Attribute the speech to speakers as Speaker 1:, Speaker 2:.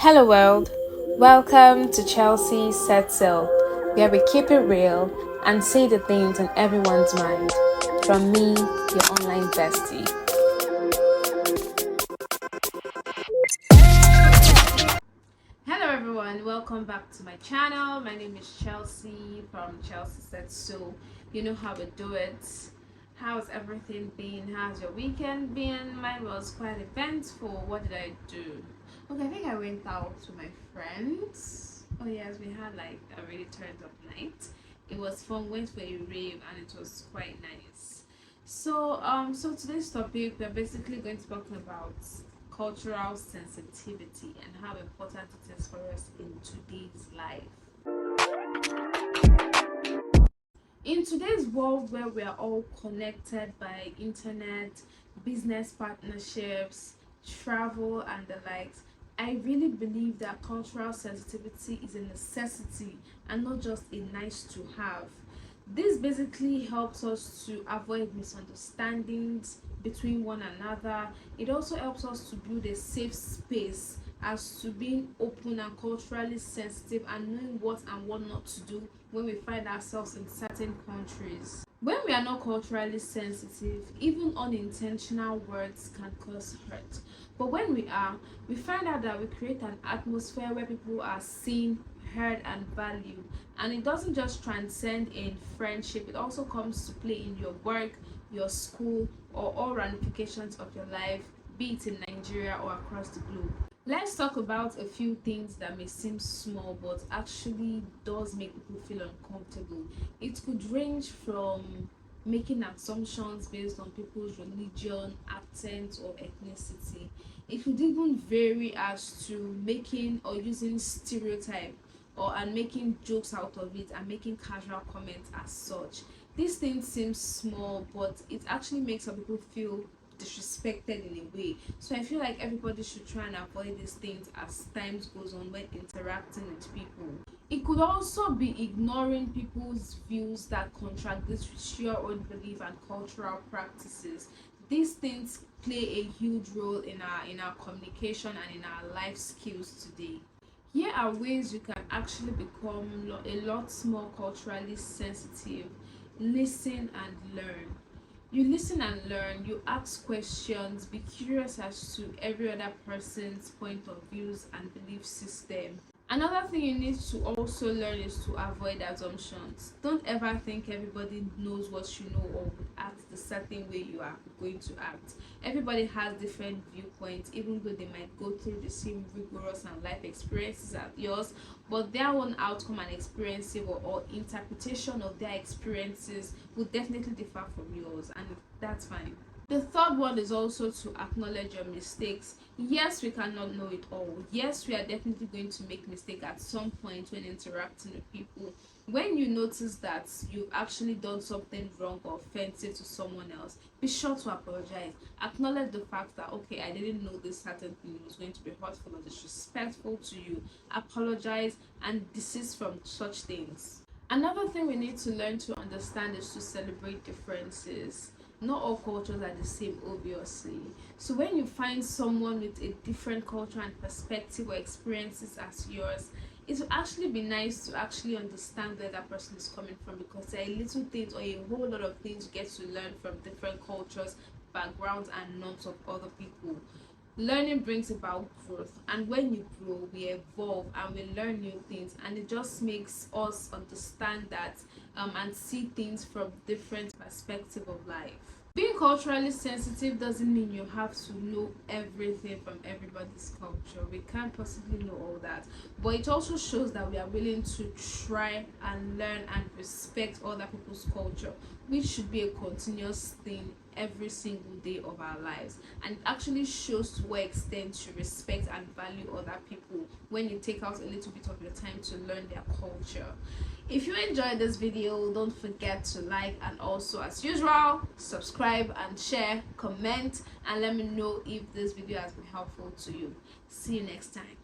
Speaker 1: Hello, world. Welcome to Chelsea Said So, where we keep it real and say the things on everyone's mind. From me, your online bestie. Hello, everyone. Welcome back to my channel. My name is Chelsea from Chelsea Said So. You know how we do it. How's everything been? How's your weekend been? Mine was quite eventful. What did I do? Okay, I think I went out with my friends. Oh yes, we had like a really turned up night. It was fun. Went for a rave and it was quite nice. So today's topic we're basically going to be talking about cultural sensitivity and how important it is for us in today's life. In today's world where we are all connected by internet, business partnerships, travel and the likes, I really believe that cultural sensitivity is a necessity and not just a nice to have. This basically helps us to avoid misunderstandings between one another. It also helps us to build a safe space as to being open and culturally sensitive and knowing what and what not to do when we find ourselves in certain countries. When we are not culturally sensitive, even unintentional words can cause hurt. But when we are, we find out that we create an atmosphere where people are seen, heard, and valued. And it doesn't just transcend in friendship, it also comes to play in your work, your school, or all ramifications of your life, be it in Nigeria or across the globe. Let's talk about a few things that may seem small but actually does make people feel uncomfortable. It could range from making assumptions based on people's religion, accent, or ethnicity. It could even vary as to making or using stereotype and making jokes out of it and making casual comments as such. These things seem small, but it actually makes some people feel disrespected in a way. So I feel like everybody should try and avoid these things as time goes on when interacting with people. It could also be ignoring people's views that contradict with your own belief and cultural practices. These things play a huge role in our communication and in our life skills today. Here are ways you can actually become a lot more culturally sensitive. Listen and learn. You listen and learn, you ask questions, be curious as to every other person's point of views and belief system. Another thing you need to also learn is to avoid assumptions. Don't ever think everybody knows what you know or would act the certain way you are going to act. Everybody has different viewpoints, even though they might go through the same rigorous and life experiences as yours, but their own outcome and experience or interpretation of their experiences will definitely differ from yours, and that's fine. The third one is also to acknowledge your mistakes. Yes, we cannot know it all. Yes, we are definitely going to make mistakes at some point when interacting with people. When you notice that you've actually done something wrong or offensive to someone else, be sure to apologize. Acknowledge the fact that, okay, I didn't know this certain thing was going to be hurtful or disrespectful to you. Apologize and desist from such things. Another thing we need to learn to understand is to celebrate differences. Not all cultures are the same, obviously. So when you find someone with a different culture and perspective or experiences as yours, it will actually be nice to actually understand where that person is coming from, because there are little things or a whole lot of things you get to learn from different cultures, backgrounds, and norms of other people. Learning brings about growth, and when you grow, we evolve and we learn new things, and it just makes us understand that and see things from different perspective of life. Being culturally sensitive doesn't mean you have to know everything from everybody's culture. We can't possibly know all that, but it also shows that we are willing to try and learn and respect other people's culture, which should be a continuous thing every single day of our lives. And it actually shows to what extent you respect and value other people when you take out a little bit of your time to learn their culture. If you enjoyed this video, don't forget to like, and also as usual, subscribe and share, comment, and let me know if this video has been helpful to you. See you next time.